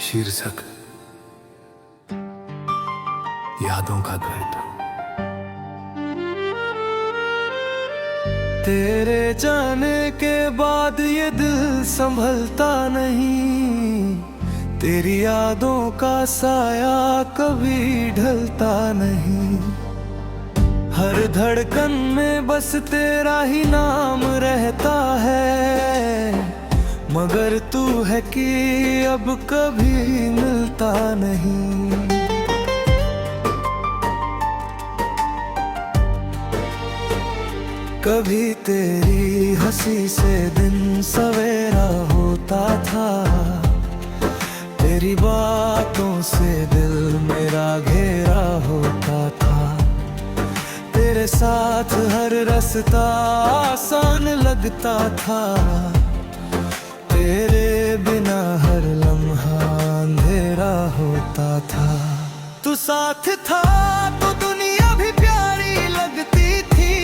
शीर्षक यादों का घर था। तेरे जाने के बाद ये दिल संभलता नहीं, तेरी यादों का साया कभी ढलता नहीं। हर धड़कन में बस तेरा ही नाम रहता है, मगर तू है कि अब कभी मिलता नहीं। कभी तेरी हंसी से दिन सवेरा होता था, तेरी बातों से दिल मेरा घेरा होता था। तेरे साथ हर रास्ता आसान लगता था, तेरे बिना हर लम्हा अंधेरा होता था। तू साथ था तो दुनिया भी प्यारी लगती थी,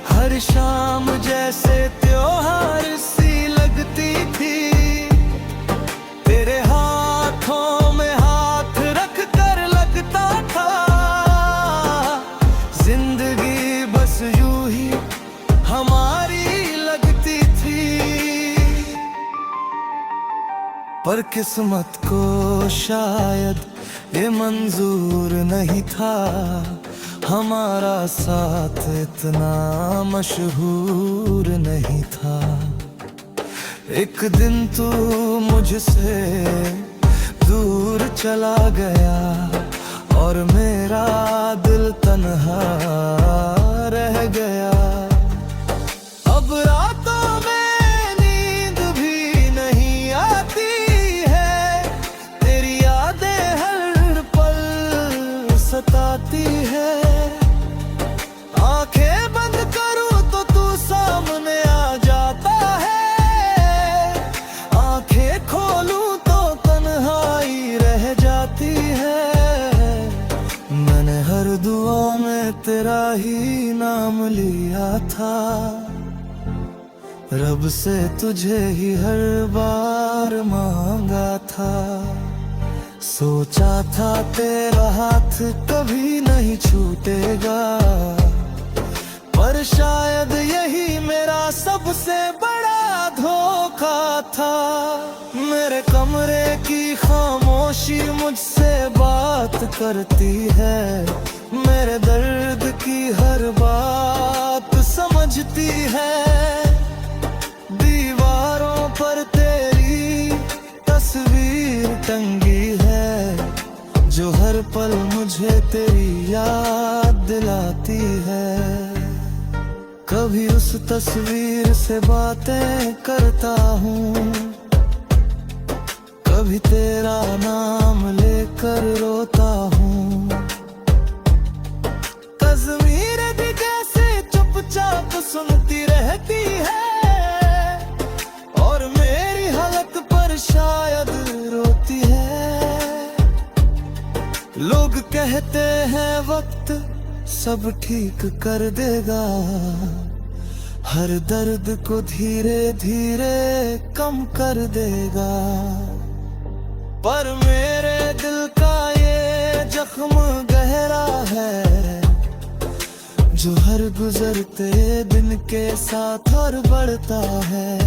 हर शाम जैसे त्योहार सी लगती थी। तेरे हाथों में हाथ रख कर लगता था, जिंदगी बस यूं ही हमारी लगती थी। पर किस्मत को शायद ये मंजूर नहीं था, हमारा साथ इतना मशहूर नहीं था। एक दिन तू मुझसे दूर चला गया और मेरा दिल तन्हा रह गया। अब रातों में नींद भी नहीं आती है, तेरी यादें हर पल सताती है। आंखें बंद करूं तो तू सामने आ जाता है, आंखें खोलूं तो तन्हाई रह जाती है। मैंने हर दुआ में तेरा ही नाम लिया था, रब से तुझे ही हर बार मांगा था। सोचा था तेरा हाथ कभी नहीं छूटेगा, पर शायद यही मेरा सबसे बड़ा धोखा था। मेरे कमरे की खामोशी मुझसे बात करती है, मेरे दर्द की हर बात समझती है। दीवारों पर तेरी तस्वीर टंगी है, जो हर पल मुझे तेरी याद दिलाती है। कभी उस तस्वीर से बातें करता हूँ, कभी तेरा नाम लेकर रोता हूँ। तस्वीर भी जैसे चुपचाप सुनती रहती है, और मेरी हालत पर शायद रोती है। लोग कहते हैं वक्त सब ठीक कर देगा, हर दर्द को धीरे धीरे कम कर देगा। पर मेरे दिल का ये जख्म गहरा है, जो हर गुजरते दिन के साथ और बढ़ता है।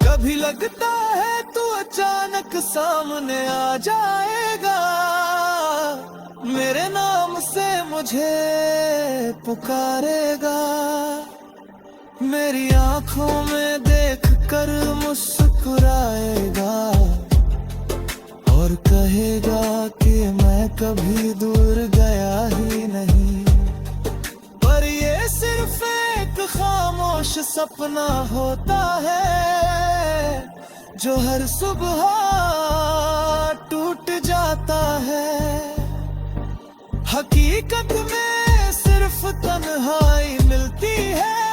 कभी लगता है तू अचानक सामने आ जाएगा, मेरे नाम से मुझे पुकारेगा। मेरी आंखों में देख कर मुस्कुराएगा, और कहेगा कि मैं कभी दूर गया ही नहीं। पर ये सिर्फ एक खामोश सपना होता है, जो हर सुबह टूट जाता है। हकीकत में सिर्फ तन्हाई मिलती है,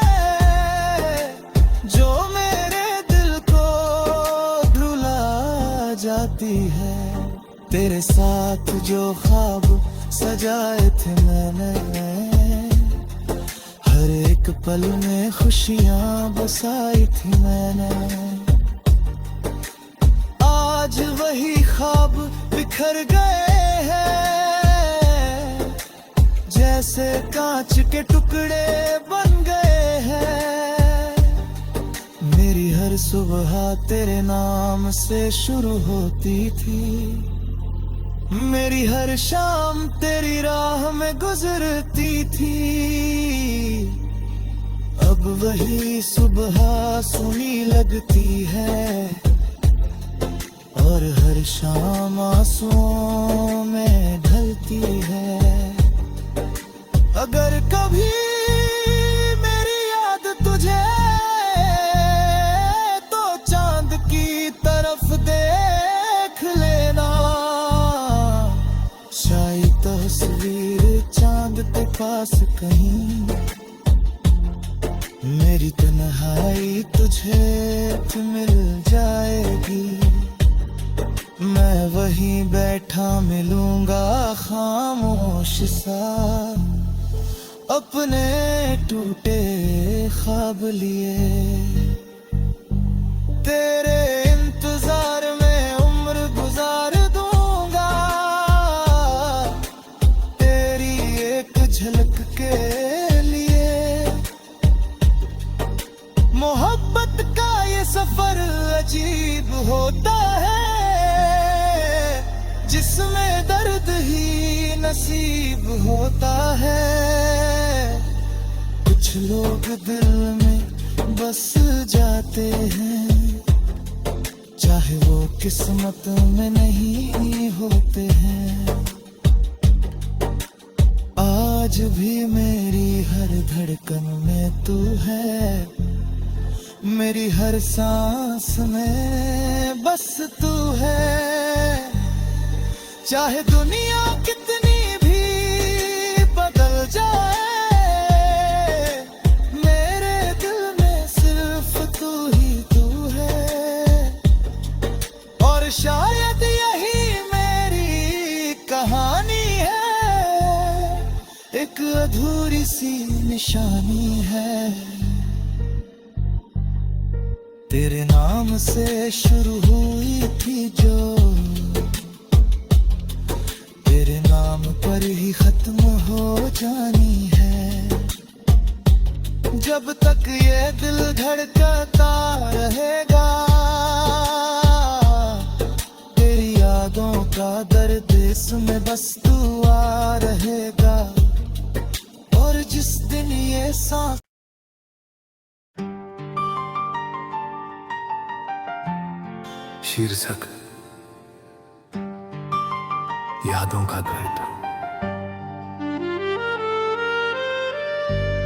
जो मेरे दिल को रुला जाती है। तेरे साथ जो ख्वाब सजाए थे मैंने, हर एक पल में खुशियां बसाई थी मैंने। बिखर गए हैं, जैसे कांच के टुकड़े बन गए हैं। मेरी हर सुबह तेरे नाम से शुरू होती थी, मेरी हर शाम तेरी राह में गुजरती थी। अब वही सुबह सुनी लगती है, और हर शाम आंसुओं में ढलती है। अगर कभी मेरी याद तुझे तो चांद की तरफ देख लेना, शायद तस्वीर चांद के पास कहीं मेरी तन्हाई तुझे मिल जाएगी। मैं वहीं बैठा मिलूंगा खामोश सा, अपने टूटे ख्वाब लिए। तेरे इंतजार में उम्र गुजार दूंगा, तेरी एक झलक के लिए। मोहब्बत का ये सफर अजीब होता है, जिसमें दर्द ही नसीब होता है। कुछ लोग दिल में बस जाते हैं, चाहे वो किस्मत में नहीं होते हैं। आज भी मेरी हर धड़कन में तू है, मेरी हर सांस में बस तू है। चाहे दुनिया कितनी भी बदल जाए, मेरे दिल में सिर्फ तू ही तू है। और शायद यही मेरी कहानी है, एक अधूरी सी निशानी है। तेरे नाम से शुरू हुई थी जो, तेरे नाम पर ही खत्म हो जानी है। जब तक ये दिल धड़कता रहेगा, तेरी यादों का दर्द इसमें बस दुआ रहेगा। और जिस दिन ये सांस शीर्षक यादों का घर था।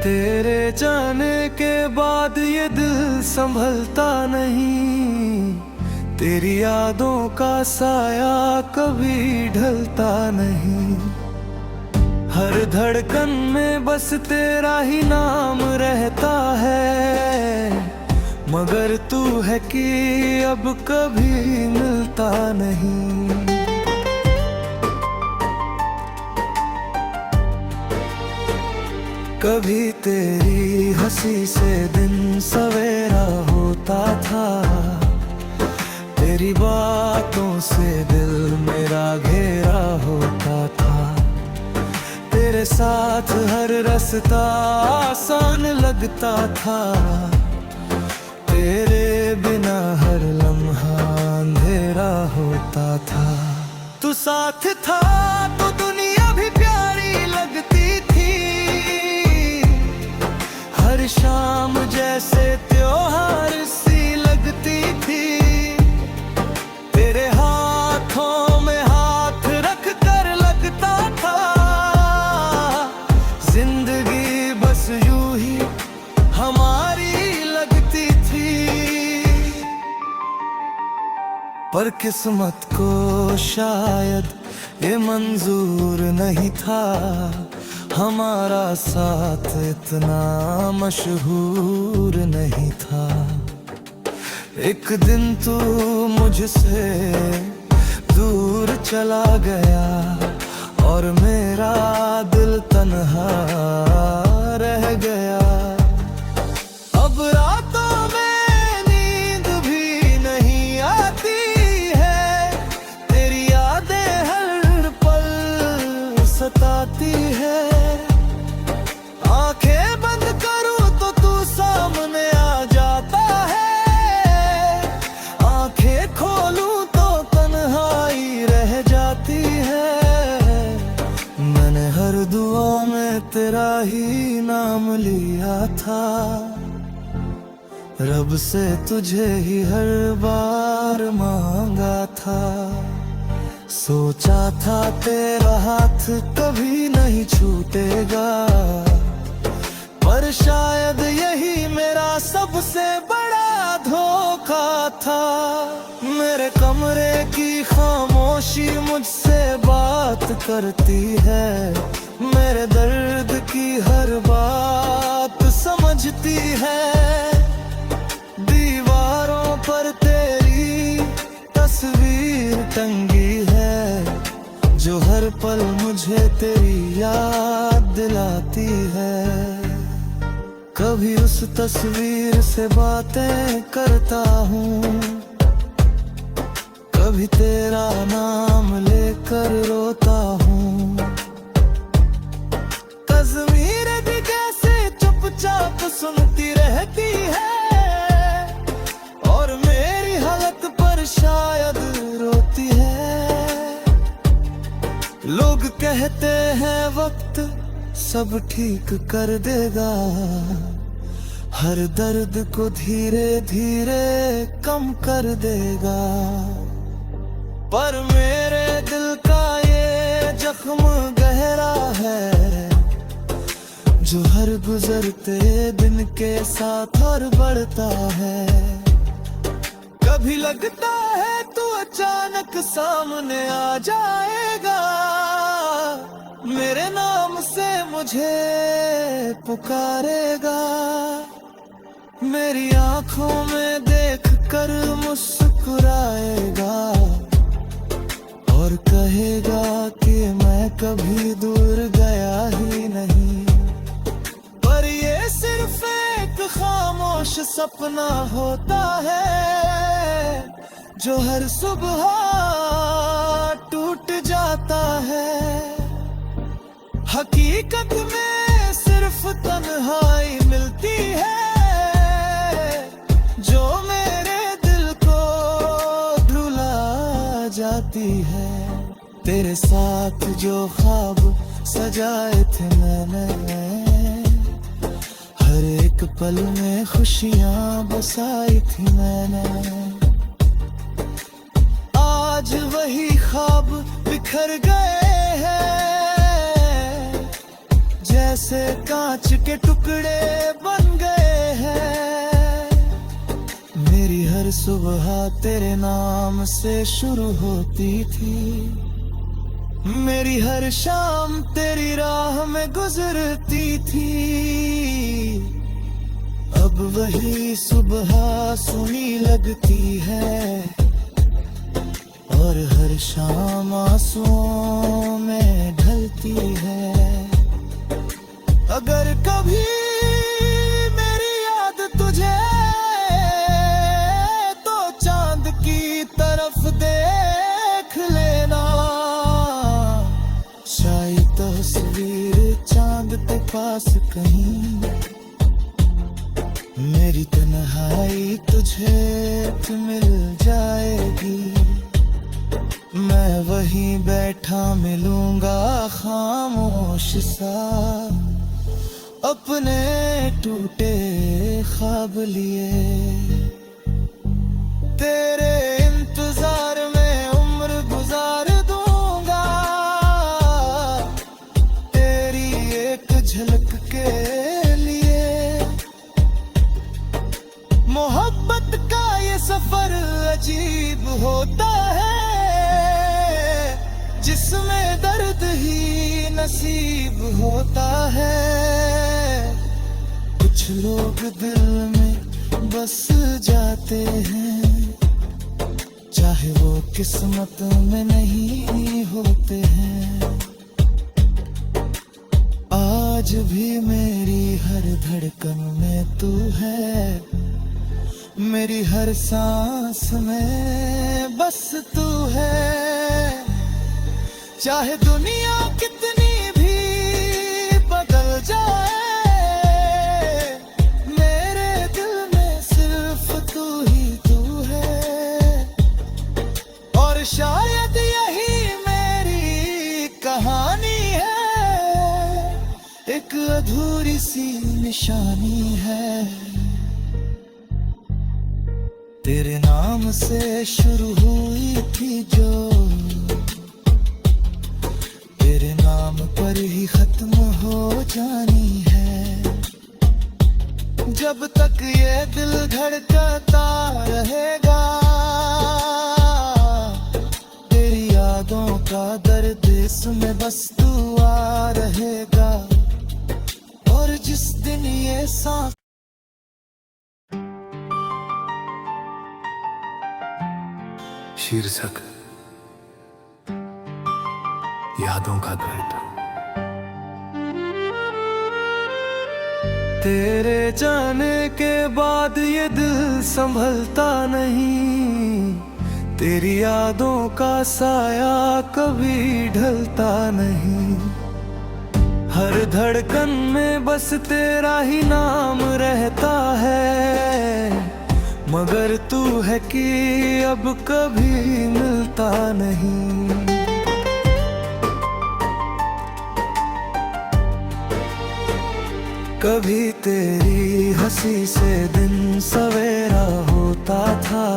तेरे जाने के बाद ये दिल संभलता नहीं, तेरी यादों का साया कभी ढलता नहीं। हर धड़कन में बस तेरा ही नाम रहता है, मगर तू है कि अब कभी मिलता नहीं। कभी तेरी हंसी से दिन सवेरा होता था, तेरी बातों से दिल मेरा घेरा होता था। तेरे साथ हर रास्ता आसान लगता था, तेरे बिना हर लम्हा अंधेरा होता था। तू साथ था तो दुनिया भी प्यारी लगती थी, हर शाम जैसे त्योहार सी लगती थी। तेरे हाथों में हाथ रख कर लगता था, जिंदगी बस यूं ही हमारी लगती थी। पर किस्मत को शायद ये मंजूर नहीं था, हमारा साथ इतना मशहूर नहीं था। एक दिन तू मुझसे दूर चला गया, और मेरा दिल तन्हा रह गया। अब रातों में नींद भी नहीं आती है, तेरी यादें ही नाम लिया था, रब से तुझे ही हर बार मांगा था। सोचा था तेरा हाथ कभी नहीं छूटेगा, पर शायद यही मेरा सबसे बड़ा धोखा था। मेरे कमरे की खामोशी मुझसे बात करती है, मेरे दर्द की हर बात समझती है। दीवारों पर तेरी तस्वीर टंगी है, जो हर पल मुझे तेरी याद दिलाती है। कभी उस तस्वीर से बातें करता हूँ, कभी तेरा नाम लेकर रोता हूँ। तस्वीर भी कैसे चुपचाप सुनती रहती है, और मेरी हालत पर शायद रोती है। लोग कहते हैं वक्त सब ठीक कर देगा, हर दर्द को धीरे धीरे कम कर देगा। पर मेरे दिल का ये जख्म गहरा है, जो हर गुजरते दिन के साथ और बढ़ता है। कभी लगता है तू अचानक सामने आ जाएगा, मेरे नाम से मुझे पुकारेगा। मेरी आंखों में देख कर मुस्कुराएगा, और कहेगा कि मैं कभी दूर गया ही नहीं। पर ये सिर्फ एक खामोश सपना होता है, जो हर सुबह टूट जाता है। हकीकत में सिर्फ तन्हाई मिलती है, जो मेरे दिल को रुला जाती है। तेरे साथ जो ख्वाब सजाए थे मैंने, हर एक पल में खुशियां बसाई थी मैंने। आज वही ख्वाब बिखर गए हैं, जैसे कांच के टुकड़े बन गए हैं। मेरी हर सुबह तेरे नाम से शुरू होती थी, मेरी हर शाम तेरी राह में गुजरती थी। अब वही सुबह सुनी लगती है, और हर शाम आंसुओं में ढलती है। अगर कभी मेरी याद तुझे तो चांद की तरफ देख लेना, शायद तस्वीर चांद के पास कहीं। मेरी तन्हाई तुझे मिल जाएगी, मैं वहीं बैठा मिलूंगा खामोश सा, अपने टूटे ख्वाब लिए। तेरे इंतजार में उम्र गुजार दूंगा, तेरी एक झलक के लिए। मोहब्बत का ये सफर अजीब होता है, जिसमें दर्द ही नसीब होता है। कुछ लोग दिल में बस जाते हैं, चाहे वो किस्मत में नहीं होते हैं। आज भी मेरी हर धड़कन में तू है, मेरी हर सांस में बस तू है। चाहे दुनिया कितनी भी बदल जाए, मेरे दिल में सिर्फ तू ही तू है। और शायद यही मेरी कहानी है, एक अधूरी सी निशानी है। तेरे नाम से शुरू हुई थी जो, तेरे नाम पर ही खत्म हो जानी है। जब तक ये दिल धड़कता रहेगा, तेरी यादों का दर्द इसमें बस दुआ रहेगा। और जिस दिन ये सांस शीर्षक यादों का घर था। तेरे जाने के बाद ये दिल संभलता नहीं, तेरी यादों का साया कभी ढलता नहीं। हर धड़कन में बस तेरा ही नाम रहता है, मगर तू है कि अब कभी मिलता नहीं। कभी तेरी हंसी से दिन सवेरा होता था,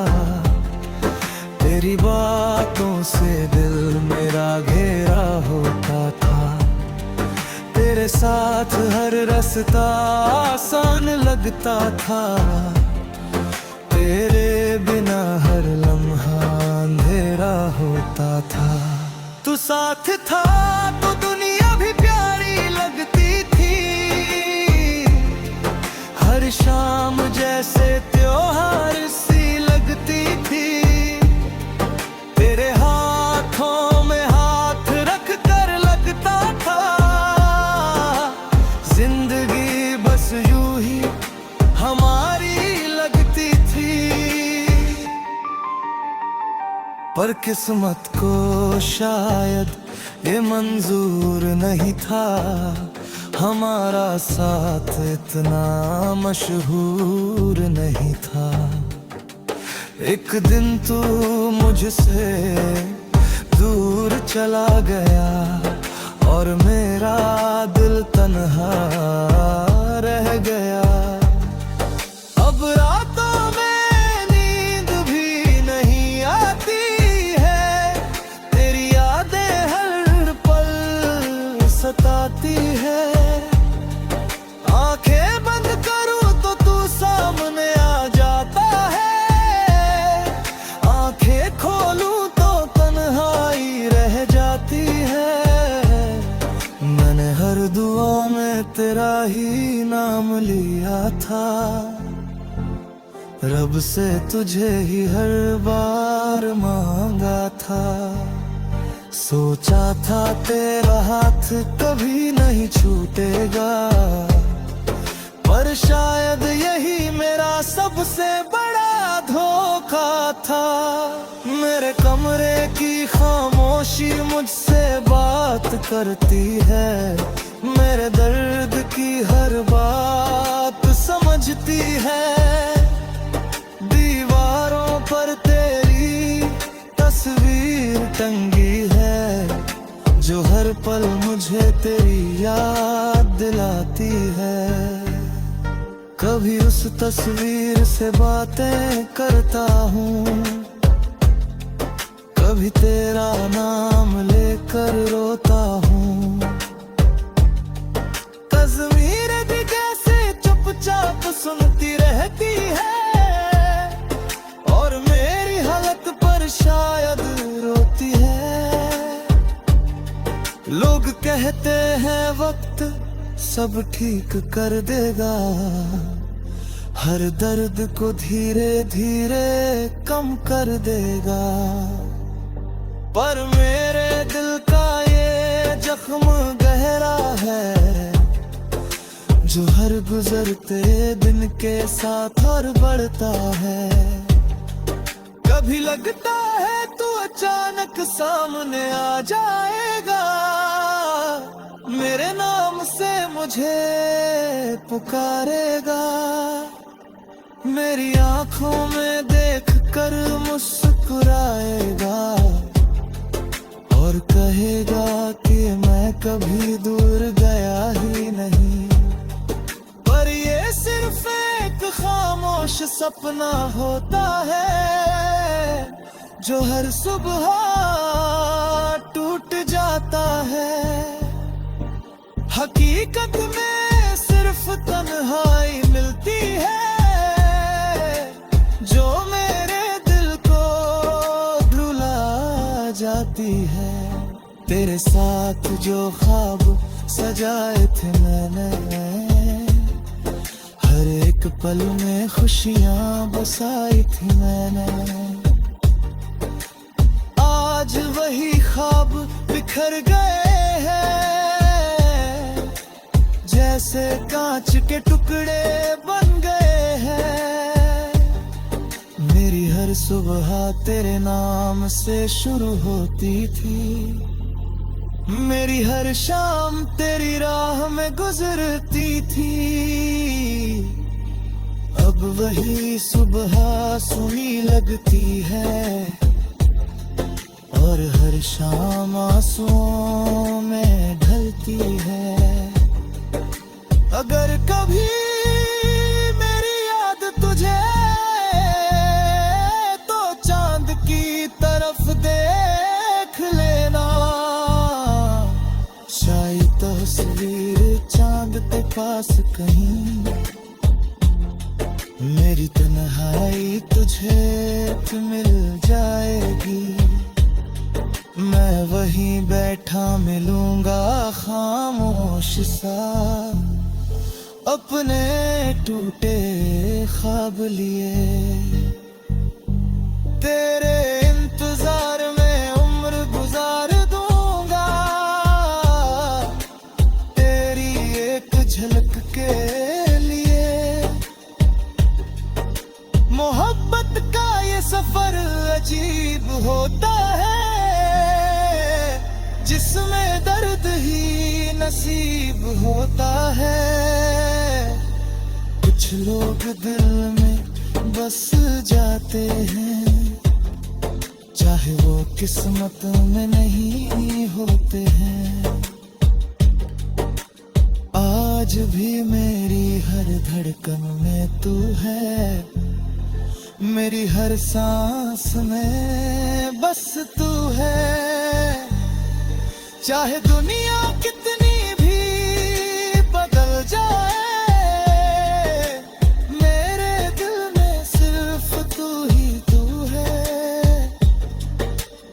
तेरी बातों से दिल मेरा घेरा होता था। तेरे साथ हर रास्ता आसान लगता था, तेरे बिना हर लम्हा अंधेरा होता था। तू साथ था तो दुनिया भी प्यारी लगती थी, हर शाम जैसे त्योहार सी लगती थी। तेरे हाथों में हाथ रख कर लगता था, जिंदगी बस यूं ही हमारी लगती थी। पर किस्मत को शायद ये मंजूर नहीं था, हमारा साथ इतना मशहूर नहीं था। एक दिन तू मुझसे दूर चला गया, और मेरा दिल तन्हा रह गया। अब रातों में नींद भी नहीं आती है, तेरी यादें हर पल सताती है। आंखें बंद करूं तो तू सामने आ जाता है, आंखें खोलूं तो तन्हाई रह जाती है। मैंने हर दुआ में तेरा ही नाम लिया था, रब से तुझे ही हर बार मांगा था। सोचा था तेरा हाथ कभी नहीं छूटेगा, पर शायद यही मेरा सबसे बड़ा धोखा था। मेरे कमरे की खामोशी मुझसे बात करती है, मेरे दर्द की हर बात समझती है। दीवारों पर तेरी तस्वीर टंगी है, जो हर पल मुझे तेरी याद दिलाती है। कभी उस तस्वीर से बातें करता हूँ, कभी तेरा नाम लेकर रोता हूँ। तस्वीर भी कैसे चुपचाप सुनती रहती है, और मेरी हालत पर शायद रोती है। लोग कहते हैं वक्त सब ठीक कर देगा, हर दर्द को धीरे धीरे कम कर देगा। पर मेरे दिल का ये जख्म गहरा है, जो हर गुजरते दिन के साथ और बढ़ता है। कभी लगता है तू अचानक सामने आ जाएगा, मेरे नाम से मुझे पुकारेगा। मेरी आंखों में देख कर मुस्कुराएगा, और कहेगा कि मैं कभी दूर गया ही नहीं। खामोश सपना होता है जो हर सुबह टूट जाता है। हकीकत में सिर्फ तन्हाई मिलती है जो मेरे दिल को रुला जाती है। तेरे साथ जो ख्वाब सजाए थे मैंने, हर एक पल में खुशियां बसाई थी मैंने। आज वही ख्वाब बिखर गए हैं, जैसे कांच के टुकड़े बन गए हैं। मेरी हर सुबह तेरे नाम से शुरू होती थी, मेरी हर शाम तेरी राह में गुजरती थी। अब वही सुबह सुनी लगती है और हर शाम आंसुओं में ढलती है। अगर कभी मेरी याद तुझे तो चांद की तरफ देख लेना, शायद तस्वीर चांद के पास कहीं मेरी तन्हाई तुझे मिल जाएगी। मैं वहीं बैठा मिलूंगा खामोश सा, अपने टूटे ख्वाब लिए। तेरे इंतजार में उम्र गुजार दूंगा, तेरी एक झलक के लिए। मोहब्बत का ये सफर अजीब होता है, जिसमें दर्द ही नसीब होता है। कुछ लोग दिल में बस जाते हैं, चाहे वो किस्मत में नहीं होते हैं। आज भी मेरी हर धड़कन में तू है, मेरी हर सांस में बस तू है। चाहे दुनिया कितनी भी बदल जाए, मेरे दिल में सिर्फ तू ही तू है।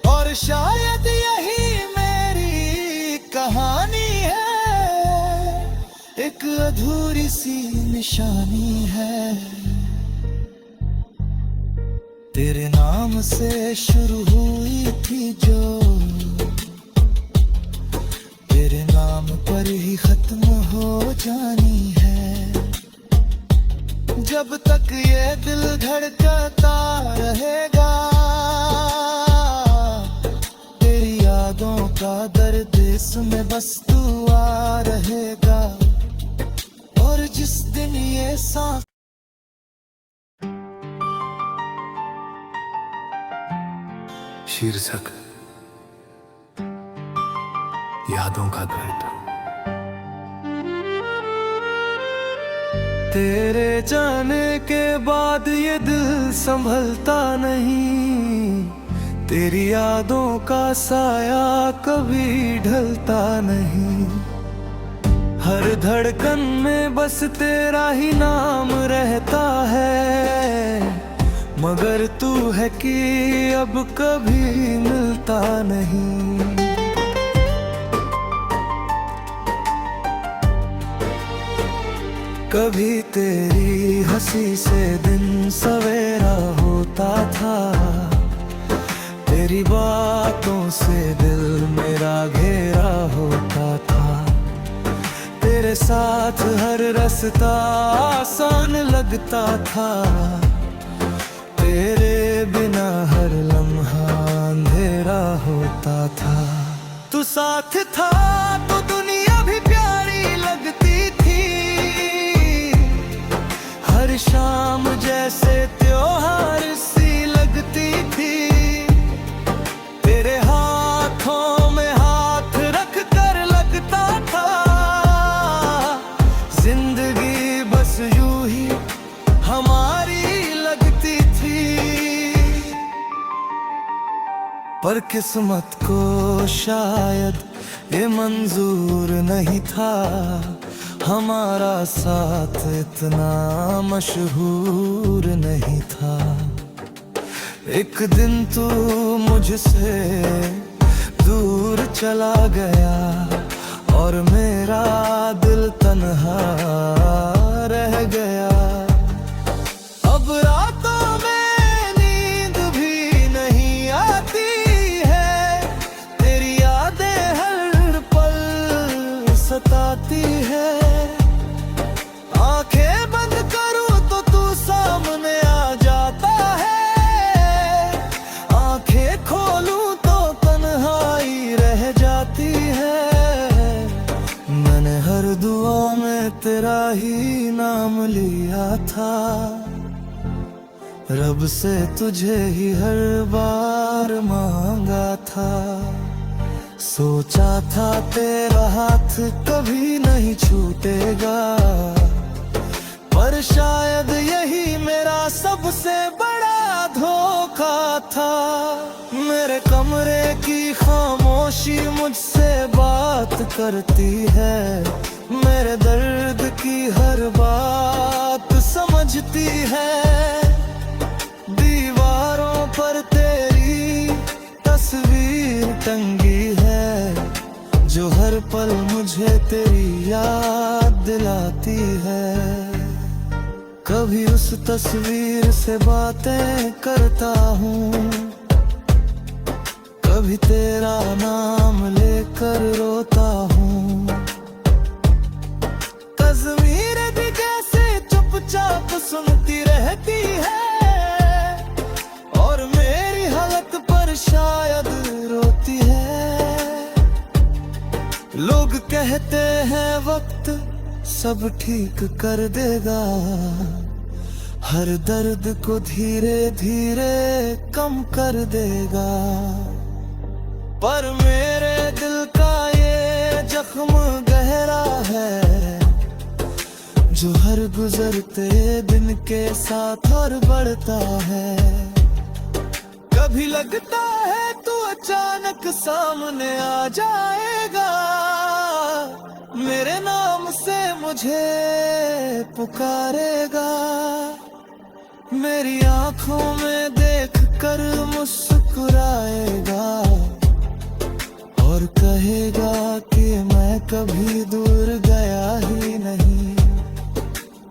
और शायद यही मेरी कहानी है, एक अधूरी सी निशानी है। तेरे नाम से शुरू हुई थी जो, तेरे नाम पर ही खत्म हो जानी है। जब तक ये दिल धड़कता रहेगा, तेरी यादों का दर्द इसमें बस दुआ रहेगा। और जिस दिन ये सांस शीर्षक यादों का घर था। तेरे जाने के बाद ये दिल संभलता नहीं, तेरी यादों का साया कभी ढलता नहीं। हर धड़कन में बस तेरा ही नाम रहता है, मगर तू है कि अब कभी मिलता नहीं। कभी तेरी हंसी से दिन सवेरा होता था, तेरी बातों से दिल मेरा घेरा होता था। तेरे साथ हर रास्ता आसान लगता था, तेरे बिना हर लम्हा अंधेरा होता था। तू साथ था तो दुनिया भी प्यारी लगती थी, हर शाम जैसे त्योहार सी लगती थी। तेरे हाथों में हाथ रख कर लगता था, जिंदगी बस यूं ही पर किस्मत को शायद ये मंजूर नहीं था हमारा साथ इतना मशहूर नहीं था। एक दिन तू मुझसे दूर चला गया और मेरा दिल तन्हा रह गया। अब रातों में नींद भी नहीं आती है, तेरी यादें हर पल सताती है। आंखें बंद करूं तो तू सामने आ जाता है, आंखें खोलूं तो तन्हाई रह जाती है। मैंने हर दुआ में तेरा ही नाम लिया था, रब से तुझे ही हर बार मांगा था। सोचा था तेरा हाथ कभी नहीं छूटेगा, पर शायद यही मेरा सबसे बड़ा धोखा था। मेरे कमरे की खामोशी मुझसे बात करती है, मेरे दर्द की हर बात समझती है। दीवारों पर तेरी तस्वीर टंगी है, जो हर पल मुझे तेरी याद दिलाती है। कभी उस तस्वीर से बातें करता हूँ, कभी तेरा नाम लेकर रोता हूँ। तस्वीर भी कैसे चुपचाप सुनती रहती है, और मेरी हालत पर शायद रोती है। लोग कहते हैं वक्त सब ठीक कर देगा, हर दर्द को धीरे धीरे कम कर देगा। पर मेरे दिल का ये जख्म गहरा है, जो हर गुजरते दिन के साथ और बढ़ता है। कभी लगता है तू अचानक सामने आ जाएगा, मेरे नाम से मुझे पुकारेगा। मेरी आंखों में देख कर मुस्कुराएगा, और कहेगा कि मैं कभी दूर गया ही नहीं।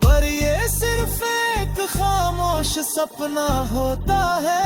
पर ये सिर्फ एक खामोश सपना होता है।